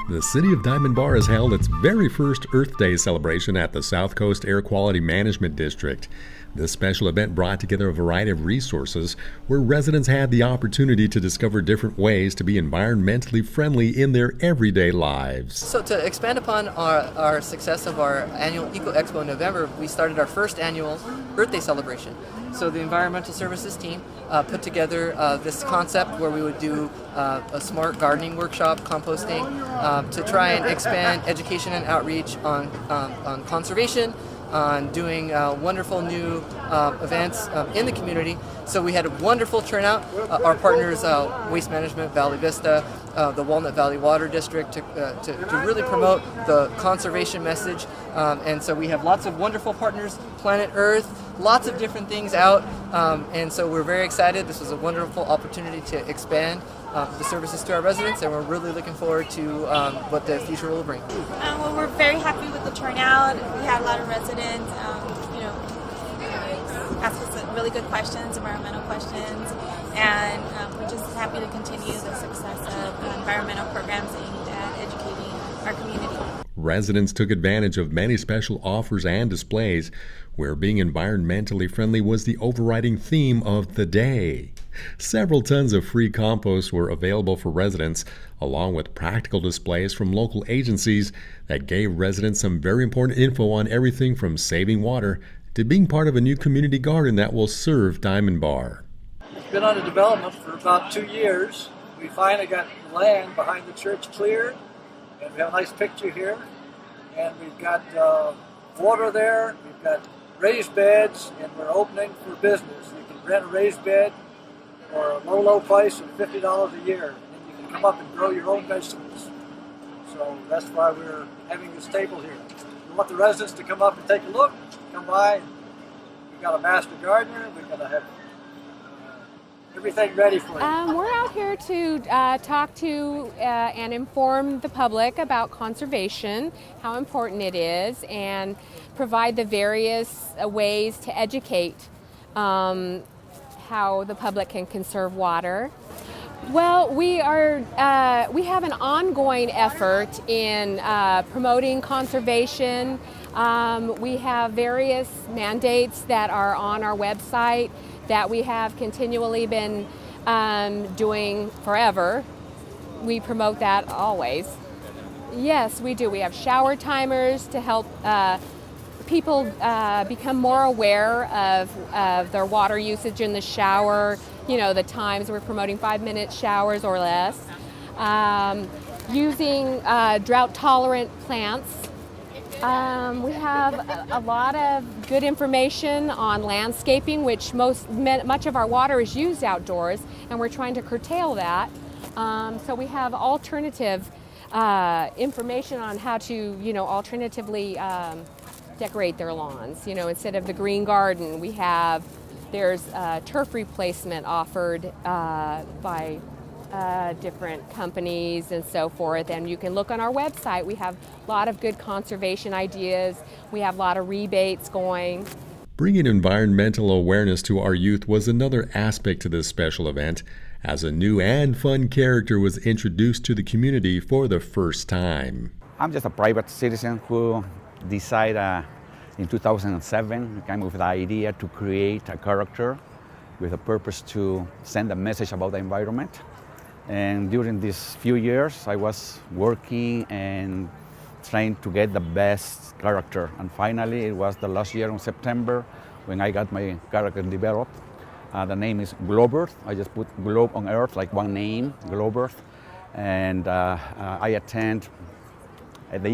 The city of Diamond Bar has held its very first Earthday celebration at the South Coast Air Quality Management District. This special event brought together a variety of resources where residents had the opportunity to discover different ways to be environmentally friendly in their everyday lives. So to expand upon our success of our annual Eco Expo in November, we started our first annual Earth Day celebration. So the environmental services team put together this concept where we would do a smart gardening workshop, composting, to try and expand education and outreach on conservation, on doing wonderful new events in the community. So we had a wonderful turnout. Our partners, Waste Management, Valley Vista, the Walnut Valley Water District, to really promote the conservation message. And so we have lots of wonderful partners, Planet Earth, lots of different things out. And so we're very excited. This was a wonderful opportunity to expand the services to our residents, and we're really looking forward to what the future will bring. Well, we're very happy with the turnout. We had a lot of residents, ask us really good questions, environmental questions, and we're just happy to continue the success of environmental programs aimed at educating our community. Residents took advantage of many special offers and displays where being environmentally friendly was the overriding theme of the day. Several tons of free compost were available for residents, along with practical displays from local agencies that gave residents some very important info on everything from saving water to being part of a new community garden that will serve Diamond Bar. It's been under development for about 2 years. We finally got land behind the church cleared, and we have a nice picture here. And we've got water there, we've got raised beds, and we're opening for business. You can rent a raised bed for a low price of $50 a year, and you can come up and grow your own vegetables. So that's why we're having this table here. We want the residents to come up and take a look, come by. We've got a master gardener, we're going to have everything ready for you. We're out here to talk to and inform the public about conservation, how important it is, and provide the various ways to educate how the public can conserve water. Well, we have an ongoing effort in promoting conservation. We have various mandates that are on our website that we have continually been doing forever. We promote that always. Yes, we do. We have shower timers to help people become more aware of their water usage in the shower. You know, the times we're promoting 5-minute showers or less. Using drought-tolerant plants. We have a lot of good information on landscaping, which much of our water is used outdoors, and we're trying to curtail that. So we have alternative information on how to, alternatively decorate their lawns. Instead of the green garden, there's turf replacement offered by different companies and so forth, and you can look on our website. We have a lot of good conservation ideas. We have a lot of rebates going. Bringing environmental awareness to our youth was another aspect to this special event, as a new and fun character was introduced to the community for the first time. I'm just a private citizen who decided in 2007, came with the idea to create a character with a purpose to send a message about the environment. And during these few years, I was working and trying to get the best character. And finally, it was the last year in September when I got my character developed. The name is Globe Earth. I just put globe on Earth, like one name, Globe Earth. And they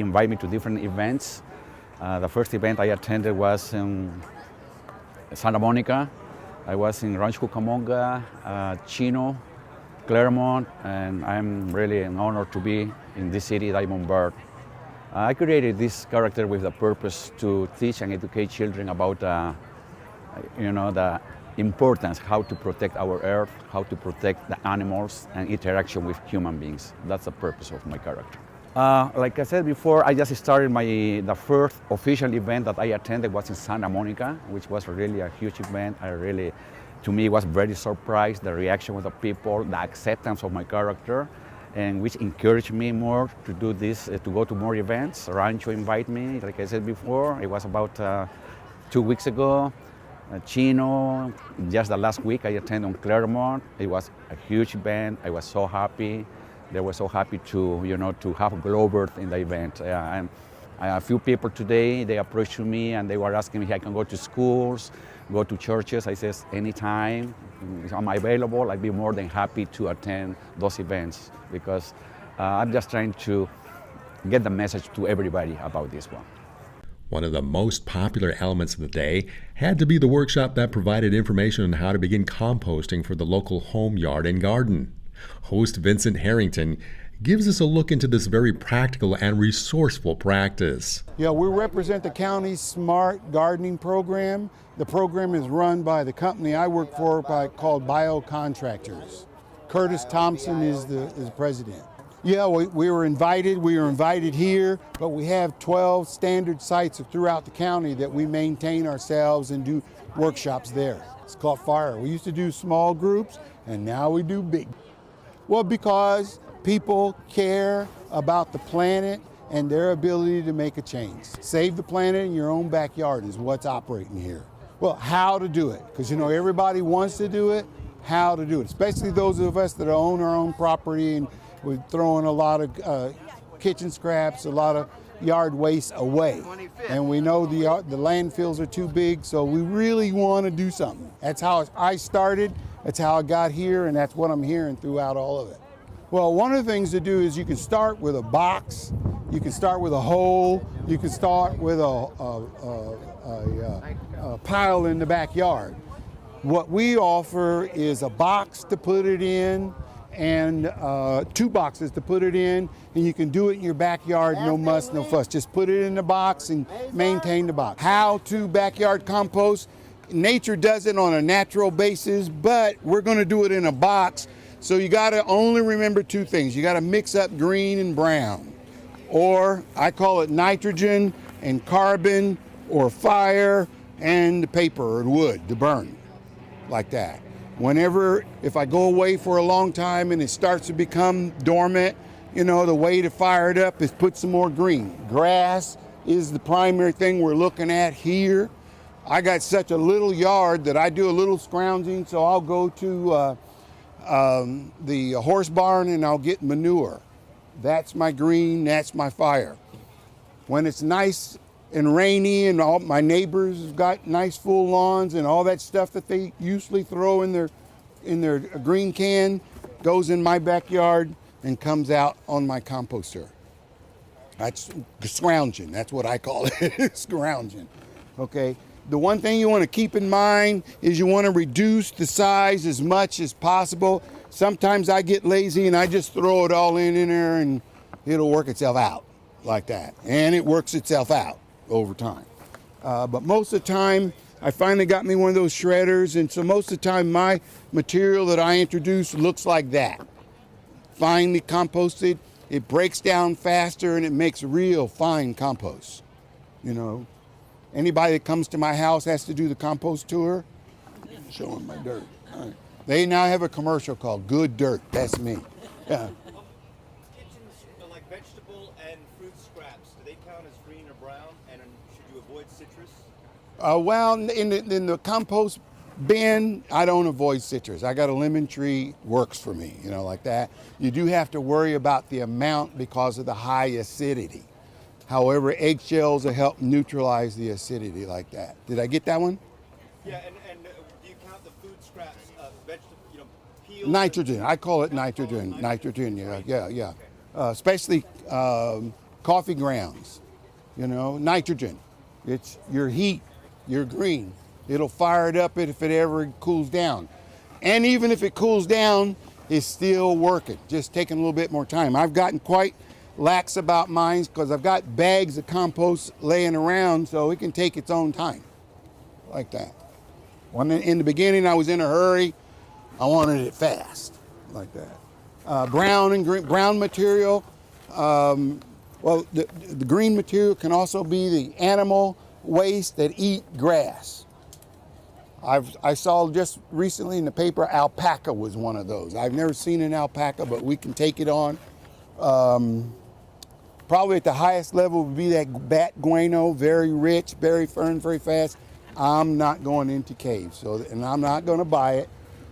invite me to different events. The first event I attended was in Santa Monica. I was in Rancho Cucamonga, Chino, Claremont, and I'm really an honor to be in this city, Diamond Bar. I created this character with the purpose to teach and educate children about the importance, how to protect our earth, how to protect the animals, and interaction with human beings. That's the purpose of my character. Like I said before, I just started the first official event that I attended was in Santa Monica, which was really a huge event. To me, was very surprised, the reaction of the people, the acceptance of my character. and which encouraged me more to do this, to go to more events. Rancho invite me, like I said before. It was about 2 weeks ago. Chino, just the last week I attended on Claremont. It was a huge event. I was so happy. They were so happy to, to have Glover in the event. And a few people today, they approached me and they were asking me if I can go to schools, go to churches. I says, anytime I'm available, I'd be more than happy to attend those events because I'm just trying to get the message to everybody about this one. One of the most popular elements of the day had to be the workshop that provided information on how to begin composting for the local home, yard, and garden. Host Vincent Harrington gives us a look into this very practical and resourceful practice. Yeah, we represent the county's Smart Gardening Program. The program is run by the company I work for called Bio Contractors. Curtis Thompson is the president. Yeah, we were invited here, but we have 12 standard sites throughout the county that we maintain ourselves and do workshops there. It's called FIRE. We used to do small groups, and now we do big. Well, because people care about the planet and their ability to make a change. Save the planet in your own backyard is what's operating here. Well, how to do it, because everybody wants to do it, how to do it, especially those of us that own our own property and we're throwing a lot of kitchen scraps, a lot of yard waste away. And we know the landfills are too big, so we really want to do something. That's how I started, that's how I got here, and that's what I'm hearing throughout all of it. Well, one of the things to do is you can start with a box, you can start with a hole, you can start with a pile in the backyard. What we offer is a box to put it in, and 2 boxes to put it in, and you can do it in your backyard, no muss, no fuss. Just put it in the box and maintain the box. How to backyard compost? Nature does it on a natural basis, but we're gonna do it in a box. So you gotta only remember 2 things. You gotta mix up green and brown, or I call it nitrogen and carbon, or fire and the paper or the wood to burn, like that. If I go away for a long time and it starts to become dormant, the way to fire it up is put some more green. Grass is the primary thing we're looking at here. I got such a little yard that I do a little scrounging, so I'll go to the horse barn and I'll get manure. That's my green, that's my fire. When it's nice and rainy and all my neighbors have got nice full lawns and all that stuff that they usually throw in their green can goes in my backyard and comes out on my composter. That's scrounging, that's what I call it, scrounging, okay? The one thing you want to keep in mind is you want to reduce the size as much as possible. Sometimes I get lazy and I just throw it all in there and it'll work itself out like that. And it works itself out over time. But most of the time, I finally got me one of those shredders, and so most of the time my material that I introduce looks like that. Finely composted, it breaks down faster and it makes real fine compost. Anybody that comes to my house has to do the compost tour. Show them my dirt. All right. They now have a commercial called Good Dirt. That's me. Yeah. Kitchens, like vegetable and fruit scraps, do they count as green or brown? And should you avoid citrus? Well, in the compost bin, I don't avoid citrus. I got a lemon tree, works for me, like that. You do have to worry about the amount because of the high acidity. However, eggshells will help neutralize the acidity like that. Did I get that one? Yeah, and do you count the food scraps, vegetable, peels? Nitrogen, I call it nitrogen. Nitrogen, yeah. Okay. Especially coffee grounds, nitrogen. It's your heat, your green. It'll fire it up if it ever cools down. And even if it cools down, it's still working, just taking a little bit more time. I've gotten quite lax about mine because I've got bags of compost laying around, so it can take its own time, like that. When in the beginning I was in a hurry, I wanted it fast, like that. Brown and green, brown material. Well, the green material can also be the animal waste that eat grass. I saw just recently in the paper alpaca was one of those. I've never seen an alpaca, but we can take it on. Probably at the highest level would be that bat guano, very rich, very firm, very fast. I'm not going into caves, and I'm not going to buy it.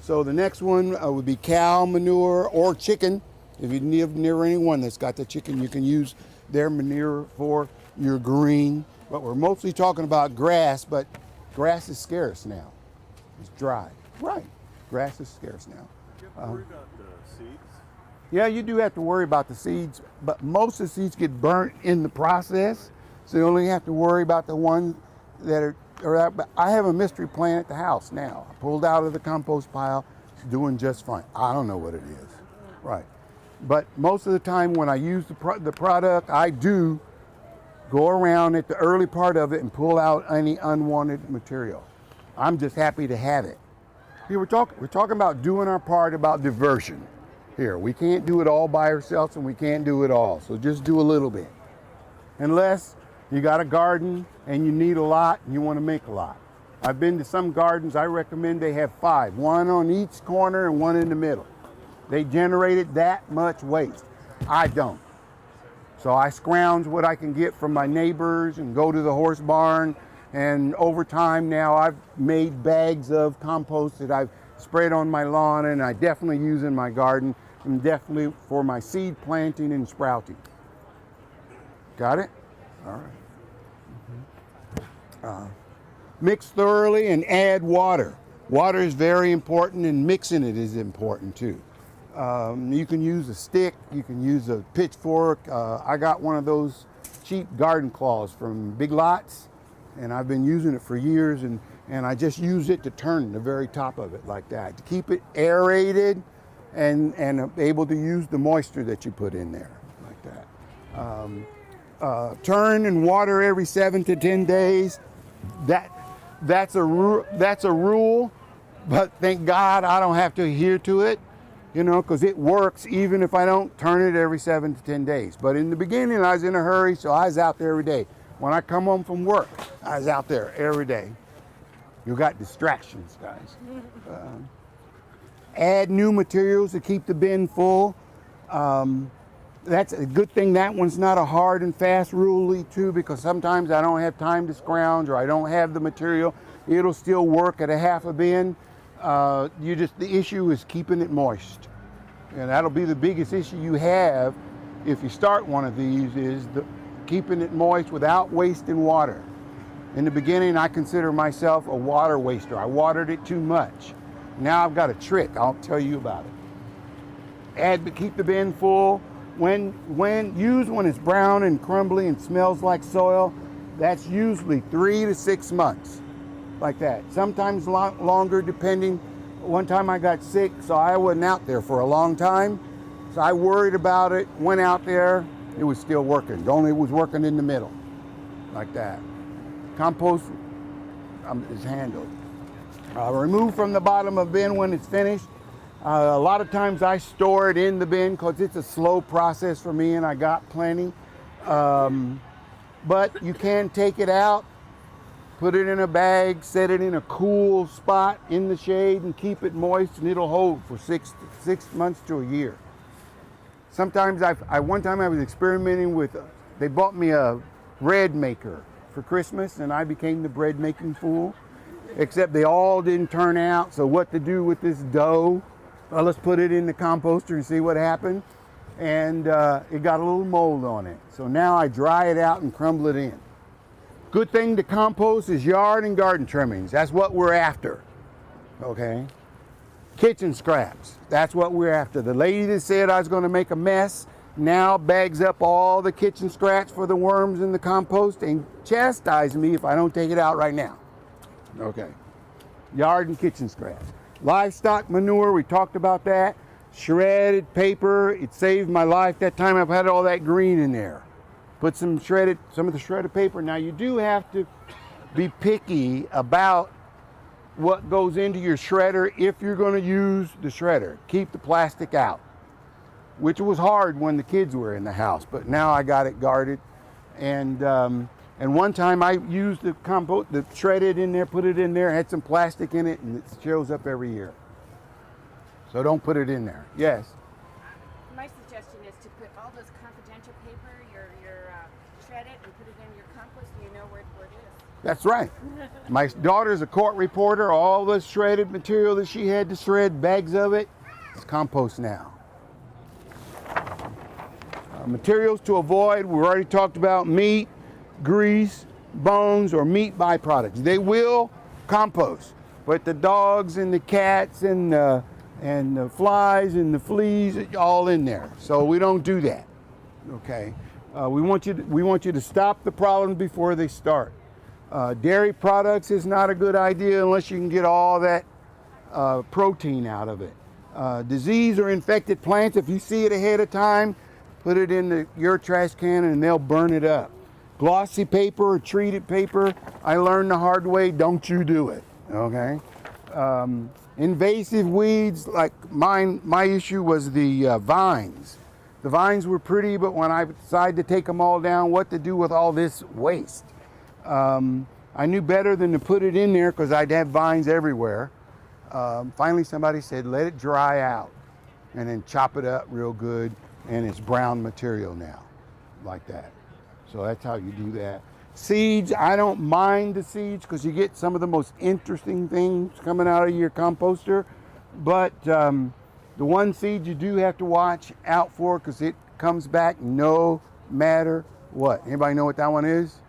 So the next one would be cow manure or chicken. If you live near anyone that's got the chicken, you can use their manure for your green. But we're mostly talking about grass, but grass is scarce now. It's dry. Right. Grass is scarce now. Do you have to worry about the seeds? Yeah, you do have to worry about the seeds, but most of the seeds get burnt in the process. So you only have to worry about the ones that are out. But I have a mystery plant at the house now. I pulled out of the compost pile. It's doing just fine. I don't know what it is. Right. But most of the time when I use the product, I do go around at the early part of it and pull out any unwanted material. I'm just happy to have it. Here we're talking about doing our part about diversion. Here, we can't do it all by ourselves and we can't do it all. So just do a little bit. Unless you got a garden and you need a lot and you want to make a lot. I've been to some gardens, I recommend they have 5, one on each corner and one in the middle. They generated that much waste. I don't. So I scrounge what I can get from my neighbors and go to the horse barn. And over time now I've made bags of compost that I've spread on my lawn and I definitely use in my garden and definitely for my seed planting and sprouting. Got it? All right. Mix thoroughly and add water. Water is very important and mixing it is important too. You can use a stick, you can use a pitchfork. I got one of those cheap garden claws from Big Lots and I've been using it for years and I just use it to turn the very top of it like that to keep it aerated and able to use the moisture that you put in there like that. Turn and water every 7 to 10 days. That's a rule, but thank God I don't have to adhere to it, you know, because it works even if I don't turn it every 7 to 10 days. But in the beginning, I was in a hurry, so I was out there every day. When I come home from work, I was out there every day. You got distractions, guys. Add new materials to keep the bin full. That's a good thing that one's not a hard and fast rule too, because sometimes I don't have time to scrounge or I don't have the material. It'll still work at a half a bin. The issue is keeping it moist. And that'll be the biggest issue you have if you start one of these is keeping it moist without wasting water. In the beginning, I consider myself a water waster. I watered it too much. Now I've got a trick. I'll tell you about it. Keep the bin full. When it's brown and crumbly and smells like soil, that's usually 3 to 6 months, like that. Sometimes longer, depending. One time I got sick, so I wasn't out there for a long time. So I worried about it, went out there, it was still working. Only it was working in the middle, like that. Compost is handled. Remove from the bottom of the bin when it's finished. A lot of times I store it in the bin because it's a slow process for me and I got plenty. But you can take it out, put it in a bag, set it in a cool spot in the shade and keep it moist and it'll hold for six months to a year. Sometimes one time I was experimenting with, they bought me a bread maker for Christmas and I became the bread making fool, except they all didn't turn out. So what to do with this dough? Well, let's put it in the composter and see what happened. And it got a little mold on it. So now I dry it out and crumble it in. Good thing to compost is yard and garden trimmings. That's what we're after, okay? Kitchen scraps, that's what we're after. The lady that said I was gonna make a mess now bags up all the kitchen scraps for the worms in the compost and chastise me if I don't take it out right now. Okay, yard and kitchen scraps. Livestock manure, we talked about that. Shredded paper, it saved my life that time. I've had all that green in there. Put some of the shredded paper. Now you do have to be picky about what goes into your shredder if you're going to use the shredder. Keep the plastic out, which was hard when the kids were in the house, but now I got it guarded. And And one time I used the compost, the shredded in there, put it in there, had some plastic in it, and it shows up every year. So don't put it in there. Yes? My suggestion is to put all this confidential paper, shred it and put it in your compost, and you know where it is. That's right. My daughter's a court reporter. All the shredded material that she had to shred, bags of it, it's compost now. Materials to avoid, we already talked about meat, grease, bones, or meat byproducts. They will compost, but the dogs and the cats and the flies and the fleas, all in there. So we don't do that. Okay. We want you to stop the problems before they start. Dairy products is not a good idea unless you can get all that protein out of it. Disease or infected plants, if you see it ahead of time, put it in your trash can and they'll burn it up. Glossy paper or treated paper, I learned the hard way, don't you do it, okay? Invasive weeds, like my issue was the vines. The vines were pretty, but when I decided to take them all down, what to do with all this waste? I knew better than to put it in there because I'd have vines everywhere. Finally somebody said, let it dry out and then chop it up real good, and it's brown material now, like that. So that's how you do that. Seeds, I don't mind the seeds because you get some of the most interesting things coming out of your composter, but the one seed you do have to watch out for because it comes back no matter what. Anybody know what that one is?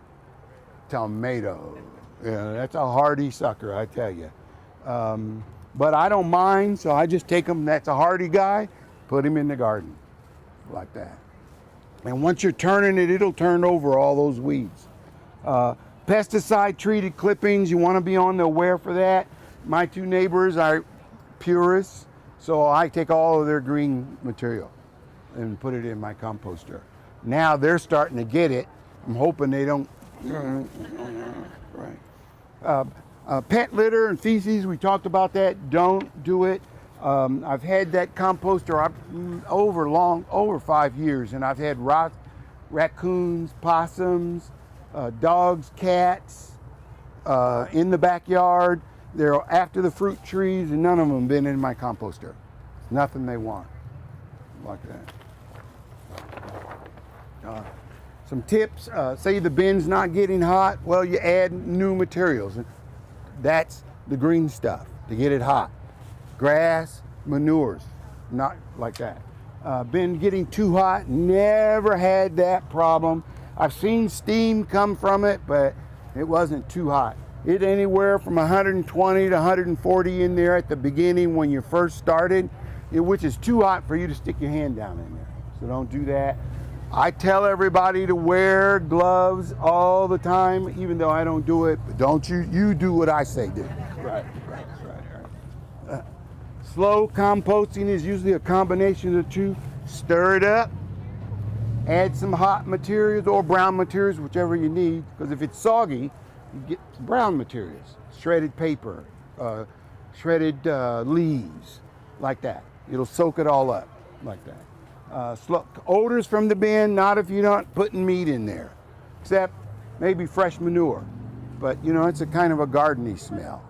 Tomato. Yeah, that's a hardy sucker, I tell you. But I don't mind, so I just take them, that's a hardy guy, put him in the garden, like that. And once you're turning it, it'll turn over all those weeds. Pesticide treated clippings, you want to be on the aware for that. My two neighbors are purists, so I take all of their green material and put it in my composter. Now they're starting to get it. I'm hoping they don't. Right. Pet litter and feces, we talked about that. Don't do it. I've had that composter over 5 years, and I've had raccoons, possums, dogs, cats in the backyard. They're after the fruit trees, and none of them been in my composter. Nothing they want, like that. Some tips, say the bin's not getting hot, well, you add new materials. That's the green stuff to get it hot. Grass, manures, not like that. Been getting too hot, never had that problem. I've seen steam come from it, but it wasn't too hot. It anywhere from 120 to 140 in there at the beginning when you first started, which is too hot for you to stick your hand down in there. So don't do that. I tell everybody to wear gloves all the time, even though I don't do it, but don't you do what I say do. Right. Slow composting is usually a combination of the two. Stir it up, add some hot materials or brown materials, whichever you need, because if it's soggy, you get brown materials, shredded paper, shredded leaves, like that. It'll soak it all up, like that. Odors from the bin, not if you're not putting meat in there, except maybe fresh manure. But you know, it's a kind of a gardeny smell.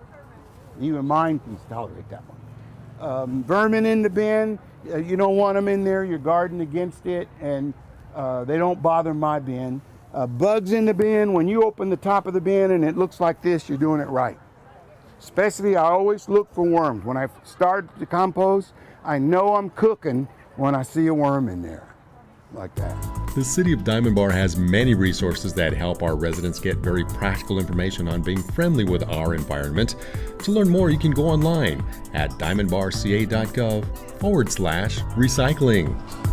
Even mine can tolerate that one. Vermin in the bin, you don't want them in there. You're guarding against it, and they don't bother my bin. Bugs in the bin, when you open the top of the bin and it looks like this, you're doing it right. Especially, I always look for worms. When I start to compost, I know I'm cooking when I see a worm in there, like that. The City of Diamond Bar has many resources that help our residents get very practical information on being friendly with our environment. To learn more, you can go online at diamondbarca.gov/recycling.